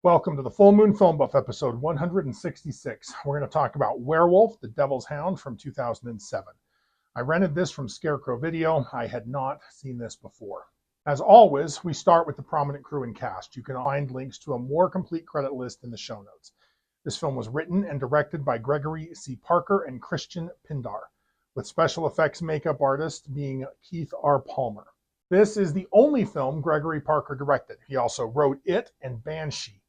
Welcome to the Full Moon Film Buff, episode 166. We're going to talk about Werewolf, the Devil's Hound from 2007. I rented this from Scarecrow Video. I had not seen this before. As always, we start with the prominent crew and cast. You can find links to a more complete credit list in the show notes. This film was written and directed by Gregory C. Parker and Christian Pindar, with special effects makeup artist being Keith R. Palmer. This is the only film Gregory Parker directed. He also wrote It and Banshee.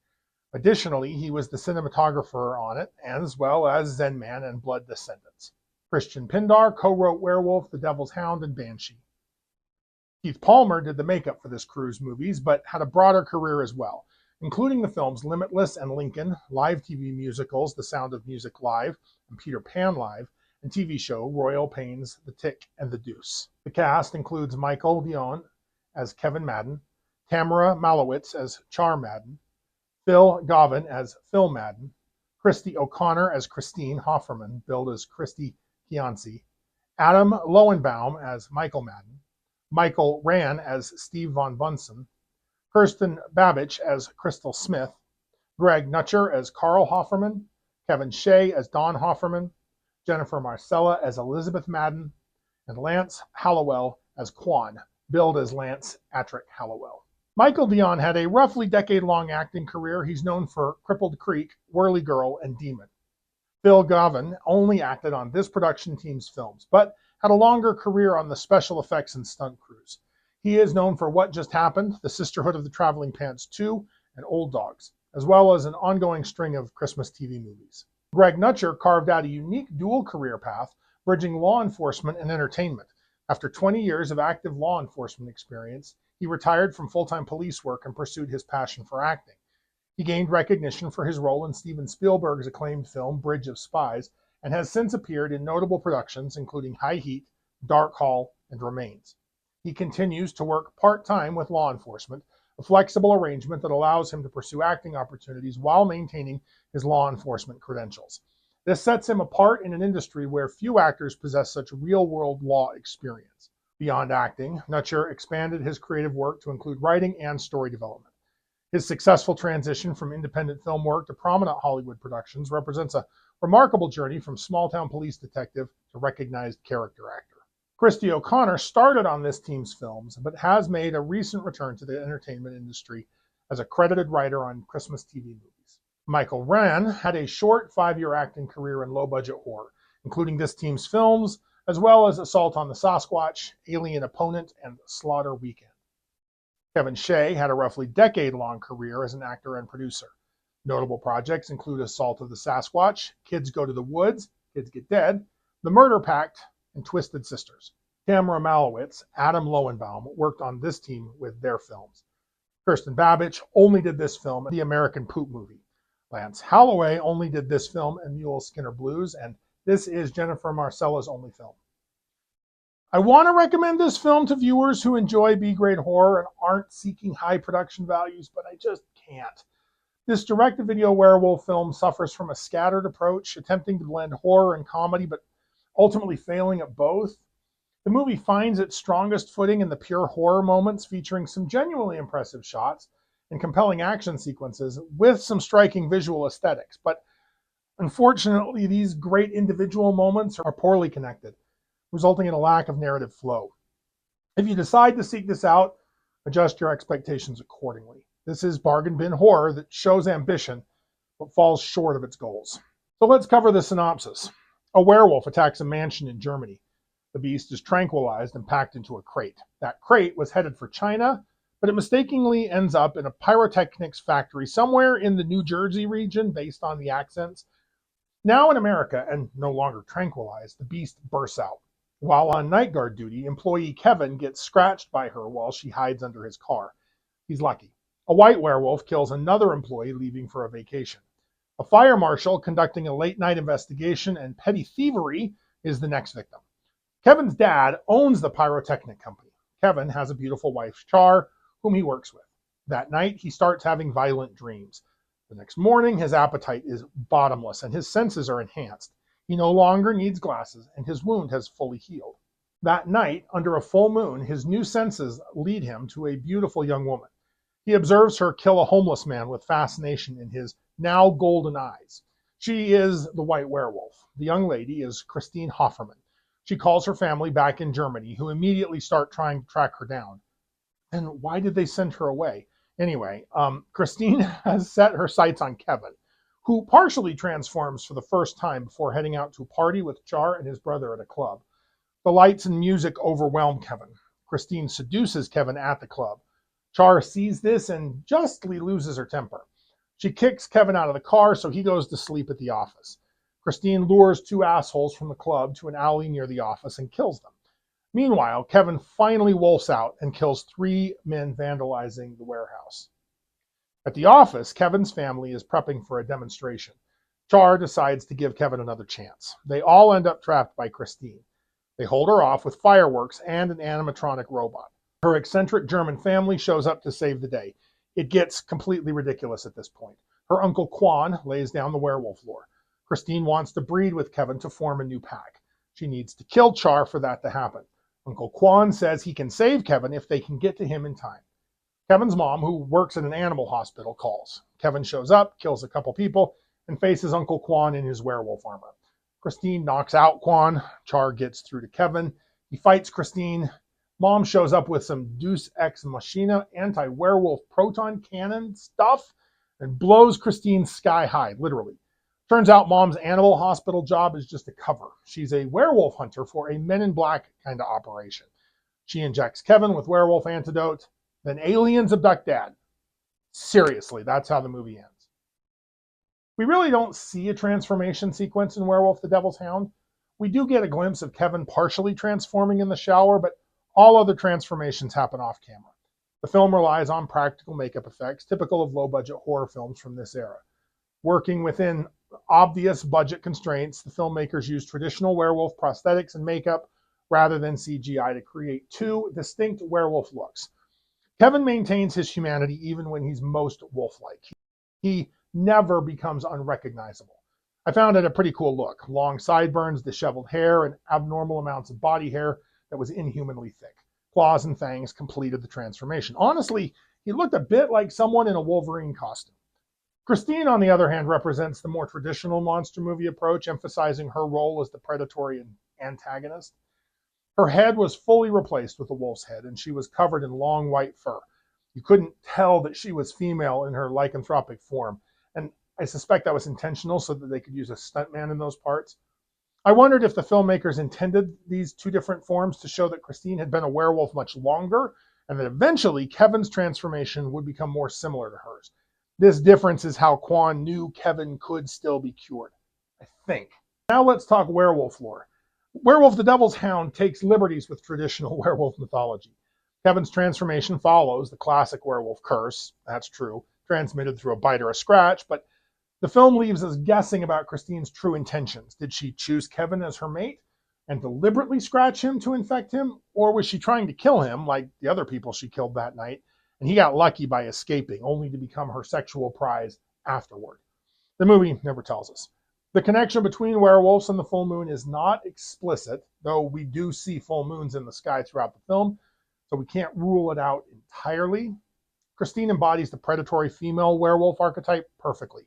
Additionally, he was the cinematographer on it, as well as Zen Man and Blood Descendants. Christian Pindar co-wrote Werewolf, The Devil's Hound, and Banshee. Keith Palmer did the makeup for this crew's movies, but had a broader career as well, including the films Limitless and Lincoln, live TV musicals The Sound of Music Live and Peter Pan Live, and TV show Royal Pains, The Tick, and The Deuce. The cast includes Michael Dion as Kevin Madden, Tamara Malowitz as Char Madden, Phil Govan as Phil Madden, Christy O'Connor as Christine Hofferman, billed as Christy Kianci, Adam Lowenbaum as Michael Madden, Michael Rann as Steve Von Bunsen, Kirsten Babich as Crystal Smith, Greg Nutcher as Carl Hofferman, Kevin Shea as Don Hofferman, Jennifer Marcella as Elizabeth Madden, and Lance Hallowell as Quan, billed as Lance Attrick Hallowell. Michael Dion had a roughly decade-long acting career. He's known for Crippled Creek, Whirly Girl, and Demon. Phil Govan only acted on this production team's films, but had a longer career on the special effects and stunt crews. He is known for What Just Happened, The Sisterhood of the Traveling Pants 2, and Old Dogs, as well as an ongoing string of Christmas TV movies. Greg Nutcher carved out a unique dual career path, bridging law enforcement and entertainment. After 20 years of active law enforcement experience, he retired from full-time police work and pursued his passion for acting. He gained recognition for his role in Steven Spielberg's acclaimed film Bridge of Spies and has since appeared in notable productions including High Heat, Dark Hall, and Remains. He continues to work part-time with law enforcement, a flexible arrangement that allows him to pursue acting opportunities while maintaining his law enforcement credentials. This sets him apart in an industry where few actors possess such real-world law experience. Beyond acting, Nutcher expanded his creative work to include writing and story development. His successful transition from independent film work to prominent Hollywood productions represents a remarkable journey from small-town police detective to recognized character actor. Christy O'Connor started on this team's films, but has made a recent return to the entertainment industry as a credited writer on Christmas TV movies. Michael Rann had a short 5-year acting career in low-budget horror, including this team's films, as well as Assault on the Sasquatch, Alien Opponent, and Slaughter Weekend. Kevin Shea had a roughly decade-long career as an actor and producer. Notable projects include Assault of the Sasquatch, Kids Go to the Woods, Kids Get Dead, The Murder Pact, and Twisted Sisters. Tamara Malowitz, Adam Lowenbaum worked on this team with their films. Kirsten Babich only did this film in The American Poop Movie. Lance Hallowell only did this film in Mule Skinner Blues, and this is Jennifer Marcella's only film. I want to recommend this film to viewers who enjoy B-grade horror and aren't seeking high production values, but I just can't. This direct-to-video werewolf film suffers from a scattered approach, attempting to blend horror and comedy, but ultimately failing at both. The movie finds its strongest footing in the pure horror moments, featuring some genuinely impressive shots and compelling action sequences with some striking visual aesthetics, but unfortunately, these great individual moments are poorly connected, resulting in a lack of narrative flow. If you decide to seek this out, adjust your expectations accordingly. This is bargain bin horror that shows ambition, but falls short of its goals. So let's cover the synopsis. A werewolf attacks a mansion in Germany. The beast is tranquilized and packed into a crate. That crate was headed for China, but it mistakenly ends up in a pyrotechnics factory somewhere in the New Jersey region based on the accents. Now in America, and no longer tranquilized, the beast bursts out. While on night guard duty, employee Kevin gets scratched by her while she hides under his car. He's lucky. A white werewolf kills another employee leaving for a vacation. A fire marshal conducting a late-night investigation and petty thievery is the next victim. Kevin's dad owns the pyrotechnic company. Kevin has a beautiful wife, Char, whom he works with. That night, he starts having violent dreams. The next morning, his appetite is bottomless and his senses are enhanced. He no longer needs glasses and his wound has fully healed. That night, under a full moon, his new senses lead him to a beautiful young woman. He observes her kill a homeless man with fascination in his now golden eyes. She is the white werewolf. The young lady is Christine Hofferman. She calls her family back in Germany, who immediately start trying to track her down. And why did they send her away? Anyway, Christine has set her sights on Kevin, who partially transforms for the first time before heading out to a party with Char and his brother at a club. The lights and music overwhelm Kevin. Christine seduces Kevin at the club. Char sees this and justly loses her temper. She kicks Kevin out of the car, so he goes to sleep at the office. Christine lures two assholes from the club to an alley near the office and kills them. Meanwhile, Kevin finally wolfs out and kills 3 men vandalizing the warehouse. At the office, Kevin's family is prepping for a demonstration. Char decides to give Kevin another chance. They all end up trapped by Christine. They hold her off with fireworks and an animatronic robot. Her eccentric German family shows up to save the day. It gets completely ridiculous at this point. Her uncle Quan lays down the werewolf lore. Christine wants to breed with Kevin to form a new pack. She needs to kill Char for that to happen. Uncle Quan says he can save Kevin if they can get to him in time. Kevin's mom, who works at an animal hospital, calls. Kevin shows up, kills a couple people, and faces Uncle Quan in his werewolf armor. Christine knocks out Quan. Char gets through to Kevin. He fights Christine. Mom shows up with some Deus Ex Machina anti-werewolf proton cannon stuff and blows Christine sky high, literally. Turns out Mom's animal hospital job is just a cover. She's a werewolf hunter for a Men in Black kind of operation. She injects Kevin with werewolf antidote. Then aliens abduct Dad. Seriously, that's how the movie ends. We really don't see a transformation sequence in Werewolf the Devil's Hound. We do get a glimpse of Kevin partially transforming in the shower, but all other transformations happen off camera. The film relies on practical makeup effects, typical of low-budget horror films from this era. Working within obvious budget constraints, the filmmakers used traditional werewolf prosthetics and makeup rather than CGI to create 2 distinct werewolf looks. Kevin maintains his humanity even when he's most wolf-like. He never becomes unrecognizable. I found it a pretty cool look. Long sideburns, disheveled hair, and abnormal amounts of body hair that was inhumanly thick. Claws and fangs completed the transformation. Honestly, he looked a bit like someone in a Wolverine costume. Christine, on the other hand, represents the more traditional monster movie approach, emphasizing her role as the predatory antagonist. Her head was fully replaced with a wolf's head, and she was covered in long white fur. You couldn't tell that she was female in her lycanthropic form, and I suspect that was intentional so that they could use a stuntman in those parts. I wondered if the filmmakers intended these 2 different forms to show that Christine had been a werewolf much longer, and that eventually Kevin's transformation would become more similar to hers. This difference is how Quan knew Kevin could still be cured, I think. Now let's talk werewolf lore. Werewolf the Devil's Hound takes liberties with traditional werewolf mythology. Kevin's transformation follows the classic werewolf curse, that's true, transmitted through a bite or a scratch, but the film leaves us guessing about Christine's true intentions. Did she choose Kevin as her mate and deliberately scratch him to infect him? Or was she trying to kill him like the other people she killed that night, and he got lucky by escaping, only to become her sexual prize afterward? The movie never tells us. The connection between werewolves and the full moon is not explicit, though we do see full moons in the sky throughout the film, so we can't rule it out entirely. Christine embodies the predatory female werewolf archetype perfectly.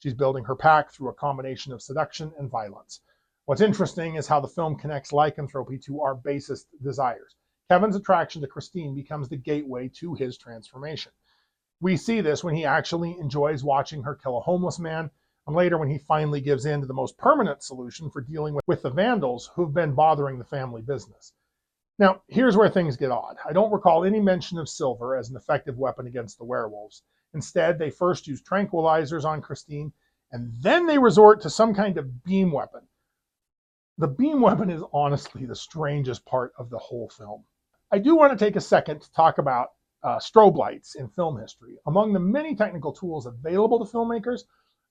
She's building her pack through a combination of seduction and violence. What's interesting is how the film connects lycanthropy to our basest desires. Kevin's attraction to Christine becomes the gateway to his transformation. We see this when he actually enjoys watching her kill a homeless man, and later when he finally gives in to the most permanent solution for dealing with the vandals who've been bothering the family business. Now, here's where things get odd. I don't recall any mention of silver as an effective weapon against the werewolves. Instead, they first use tranquilizers on Christine, and then they resort to some kind of beam weapon. The beam weapon is honestly the strangest part of the whole film. I do want to take a second to talk about strobe lights in film history. Among the many technical tools available to filmmakers,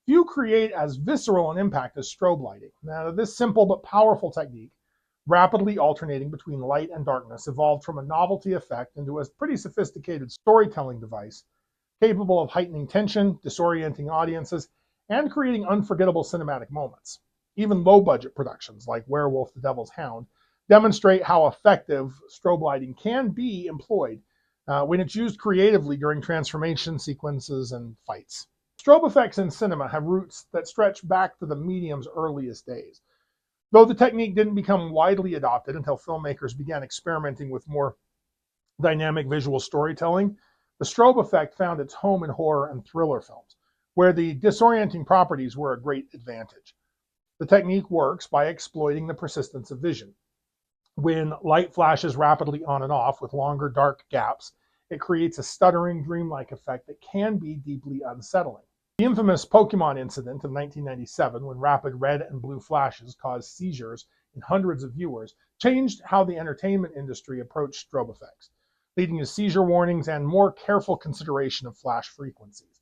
few create as visceral an impact as strobe lighting. Now, this simple but powerful technique, rapidly alternating between light and darkness, evolved from a novelty effect into a pretty sophisticated storytelling device capable of heightening tension, disorienting audiences, and creating unforgettable cinematic moments. Even low-budget productions like Werewolf the Devil's Hound demonstrate how effective strobe lighting can be employed, when it's used creatively during transformation sequences and fights. Strobe effects in cinema have roots that stretch back to the medium's earliest days. Though the technique didn't become widely adopted until filmmakers began experimenting with more dynamic visual storytelling, the strobe effect found its home in horror and thriller films, where the disorienting properties were a great advantage. The technique works by exploiting the persistence of vision. When light flashes rapidly on and off with longer dark gaps, it creates a stuttering, dreamlike effect that can be deeply unsettling. The infamous Pokemon incident of 1997, when rapid red and blue flashes caused seizures in hundreds of viewers, changed how the entertainment industry approached strobe effects, leading to seizure warnings and more careful consideration of flash frequencies.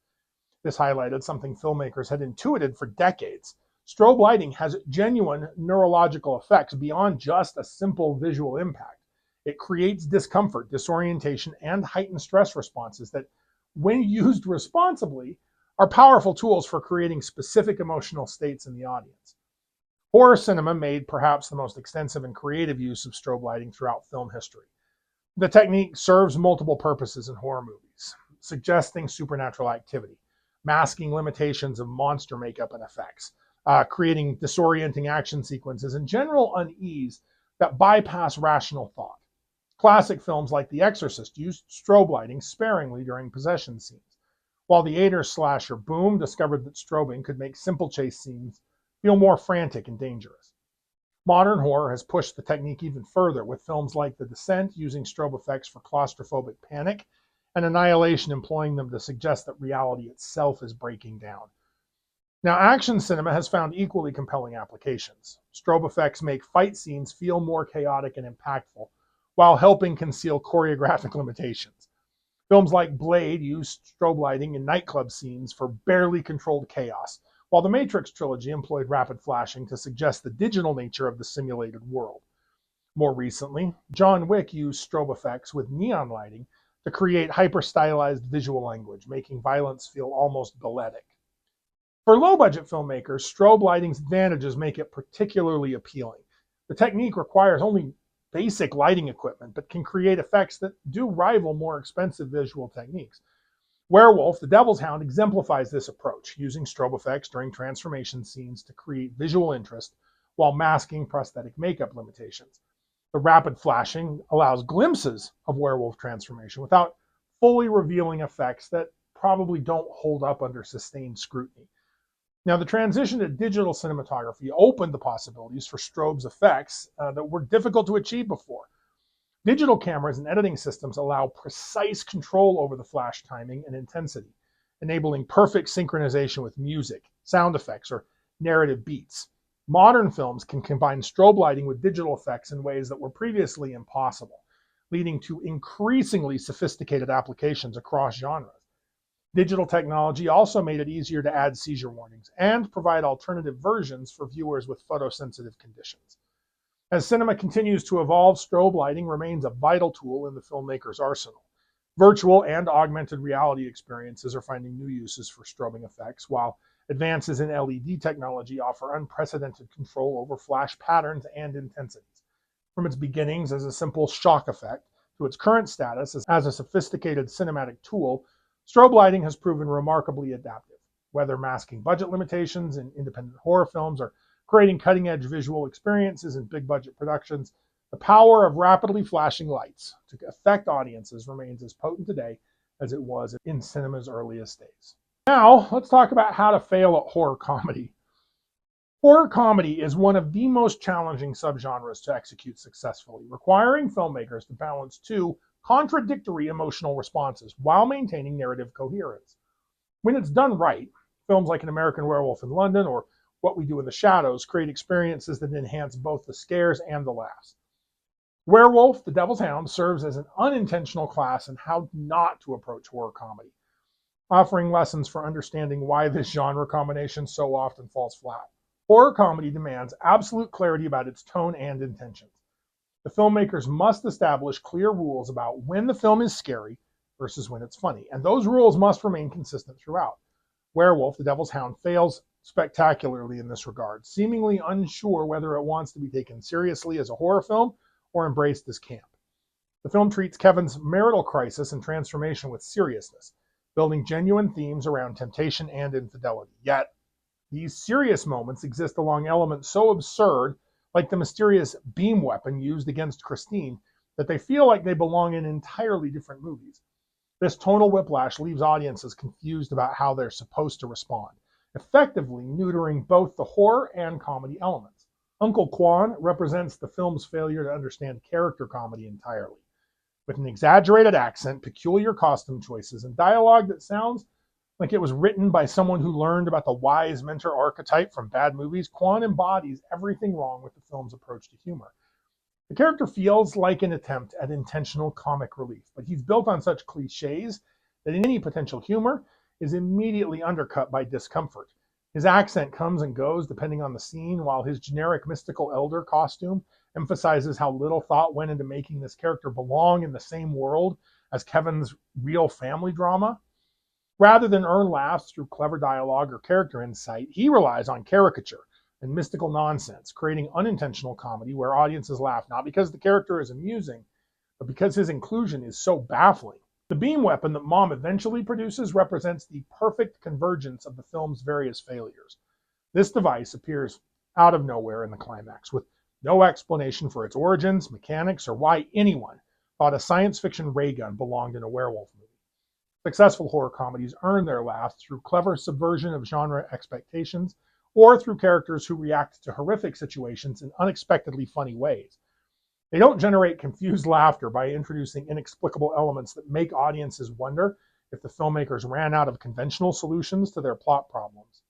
This highlighted something filmmakers had intuited for decades. Strobe lighting has genuine neurological effects beyond just a simple visual impact. It creates discomfort, disorientation, and heightened stress responses that, when used responsibly, are powerful tools for creating specific emotional states in the audience. Horror cinema made perhaps the most extensive and creative use of strobe lighting throughout film history. The technique serves multiple purposes in horror movies, suggesting supernatural activity, masking limitations of monster makeup and effects, creating disorienting action sequences, and general unease that bypass rational thought. Classic films like The Exorcist used strobe lighting sparingly during possession scenes, while the 80s slasher Boom discovered that strobing could make simple chase scenes feel more frantic and dangerous. Modern horror has pushed the technique even further, with films like The Descent using strobe effects for claustrophobic panic, and Annihilation employing them to suggest that reality itself is breaking down. Now, action cinema has found equally compelling applications. Strobe effects make fight scenes feel more chaotic and impactful, while helping conceal choreographic limitations. Films like Blade use strobe lighting in nightclub scenes for barely controlled chaos, while the Matrix trilogy employed rapid flashing to suggest the digital nature of the simulated world. More recently, John Wick used strobe effects with neon lighting to create hyper-stylized visual language, making violence feel almost balletic. For low-budget filmmakers, strobe lighting's advantages make it particularly appealing. The technique requires only basic lighting equipment, but can create effects that do rival more expensive visual techniques. Werewolf, the Devil's Hound, exemplifies this approach, using strobe effects during transformation scenes to create visual interest while masking prosthetic makeup limitations. The rapid flashing allows glimpses of werewolf transformation without fully revealing effects that probably don't hold up under sustained scrutiny. Now, the transition to digital cinematography opened the possibilities for strobe's effects that were difficult to achieve before. Digital cameras and editing systems allow precise control over the flash timing and intensity, enabling perfect synchronization with music, sound effects, or narrative beats. Modern films can combine strobe lighting with digital effects in ways that were previously impossible, leading to increasingly sophisticated applications across genres. Digital technology also made it easier to add seizure warnings and provide alternative versions for viewers with photosensitive conditions. As cinema continues to evolve, strobe lighting remains a vital tool in the filmmaker's arsenal. Virtual and augmented reality experiences are finding new uses for strobing effects, while advances in LED technology offer unprecedented control over flash patterns and intensities. From its beginnings as a simple shock effect to its current status as a sophisticated cinematic tool, strobe lighting has proven remarkably adaptive, whether masking budget limitations in independent horror films or creating cutting-edge visual experiences in big-budget productions. The power of rapidly flashing lights to affect audiences remains as potent today as it was in cinema's earliest days. Now, let's talk about how to fail at horror comedy. Horror comedy is one of the most challenging subgenres to execute successfully, requiring filmmakers to balance two contradictory emotional responses while maintaining narrative coherence. When it's done right, films like An American Werewolf in London or What We Do in the Shadows create experiences that enhance both the scares and the laughs. Werewolf, the Devil's Hound, serves as an unintentional class in how not to approach horror comedy, offering lessons for understanding why this genre combination so often falls flat. Horror comedy demands absolute clarity about its tone and intentions. The filmmakers must establish clear rules about when the film is scary versus when it's funny, and those rules must remain consistent throughout. Werewolf, the Devil's Hound, fails spectacularly in this regard, seemingly unsure whether it wants to be taken seriously as a horror film or embraced as camp. The film treats Kevin's marital crisis and transformation with seriousness, building genuine themes around temptation and infidelity. Yet, these serious moments exist along elements so absurd, like the mysterious beam weapon used against Christine, that they feel like they belong in entirely different movies. This tonal whiplash leaves audiences confused about how they're supposed to respond, effectively neutering both the horror and comedy elements. Uncle Quan represents the film's failure to understand character comedy entirely. With an exaggerated accent, peculiar costume choices, and dialogue that sounds like it was written by someone who learned about the wise mentor archetype from bad movies, Quan embodies everything wrong with the film's approach to humor. The character feels like an attempt at intentional comic relief, but he's built on such cliches that any potential humor is immediately undercut by discomfort. His accent comes and goes depending on the scene, while his generic mystical elder costume emphasizes how little thought went into making this character belong in the same world as Kevin's real family drama. Rather than earn laughs through clever dialogue or character insight, he relies on caricature and mystical nonsense, creating unintentional comedy where audiences laugh not because the character is amusing, but because his inclusion is so baffling. The beam weapon that Mom eventually produces represents the perfect convergence of the film's various failures. This device appears out of nowhere in the climax, with no explanation for its origins, mechanics, or why anyone thought a science fiction ray gun belonged in a werewolf movie. Successful horror comedies earn their laughs through clever subversion of genre expectations or through characters who react to horrific situations in unexpectedly funny ways. They don't generate confused laughter by introducing inexplicable elements that make audiences wonder if the filmmakers ran out of conventional solutions to their plot problems.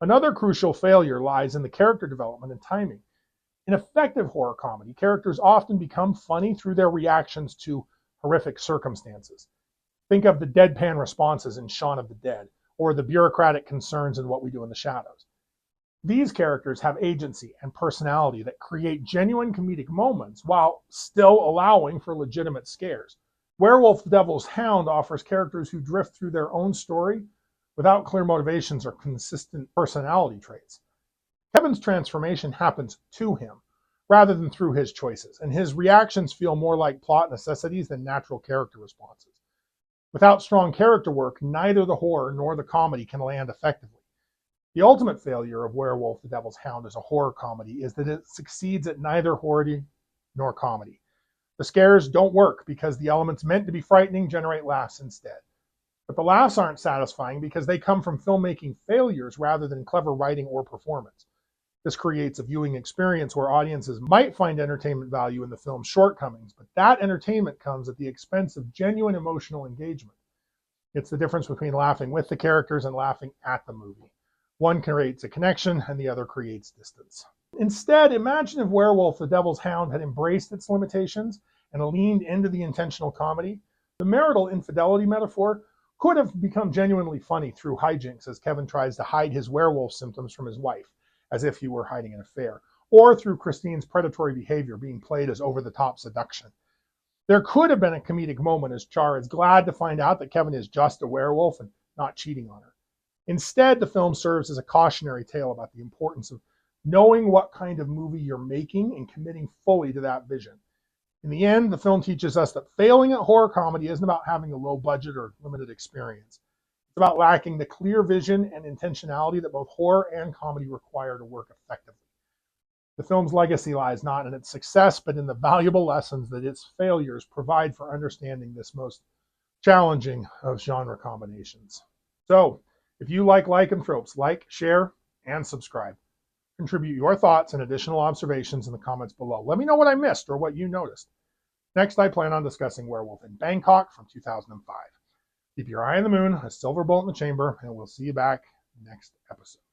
Another crucial failure lies in the character development and timing. In effective horror comedy, characters often become funny through their reactions to horrific circumstances. Think of the deadpan responses in Shaun of the Dead, or the bureaucratic concerns in What We Do in the Shadows. These characters have agency and personality that create genuine comedic moments while still allowing for legitimate scares. Werewolf the Devil's Hound offers characters who drift through their own story without clear motivations or consistent personality traits. Kevin's transformation happens to him rather than through his choices, and his reactions feel more like plot necessities than natural character responses. Without strong character work, neither the horror nor the comedy can land effectively. The ultimate failure of Werewolf the Devil's Hound as a horror comedy is that it succeeds at neither horror nor comedy. The scares don't work because the elements meant to be frightening generate laughs instead. But the laughs aren't satisfying because they come from filmmaking failures rather than clever writing or performance. This creates a viewing experience where audiences might find entertainment value in the film's shortcomings, but that entertainment comes at the expense of genuine emotional engagement. It's the difference between laughing with the characters and laughing at the movie. One creates a connection and the other creates distance. Instead, imagine if Werewolf the Devil's Hound had embraced its limitations and leaned into the intentional comedy. The marital infidelity metaphor could have become genuinely funny through hijinks as Kevin tries to hide his werewolf symptoms from his wife, as if he were hiding an affair, or through Christine's predatory behavior being played as over-the-top seduction. There could have been a comedic moment as Char is glad to find out that Kevin is just a werewolf and not cheating on her. Instead, the film serves as a cautionary tale about the importance of knowing what kind of movie you're making and committing fully to that vision. In the end, the film teaches us that failing at horror comedy isn't about having a low budget or limited experience. It's about lacking the clear vision and intentionality that both horror and comedy require to work effectively. The film's legacy lies not in its success, but in the valuable lessons that its failures provide for understanding this most challenging of genre combinations. So, if you like lycanthropes, like, share, and subscribe. Contribute your thoughts and additional observations in the comments below. Let me know what I missed or what you noticed. Next, I plan on discussing Werewolf in Bangkok from 2005. Keep your eye on the moon, a silver bullet in the chamber, and we'll see you back next episode.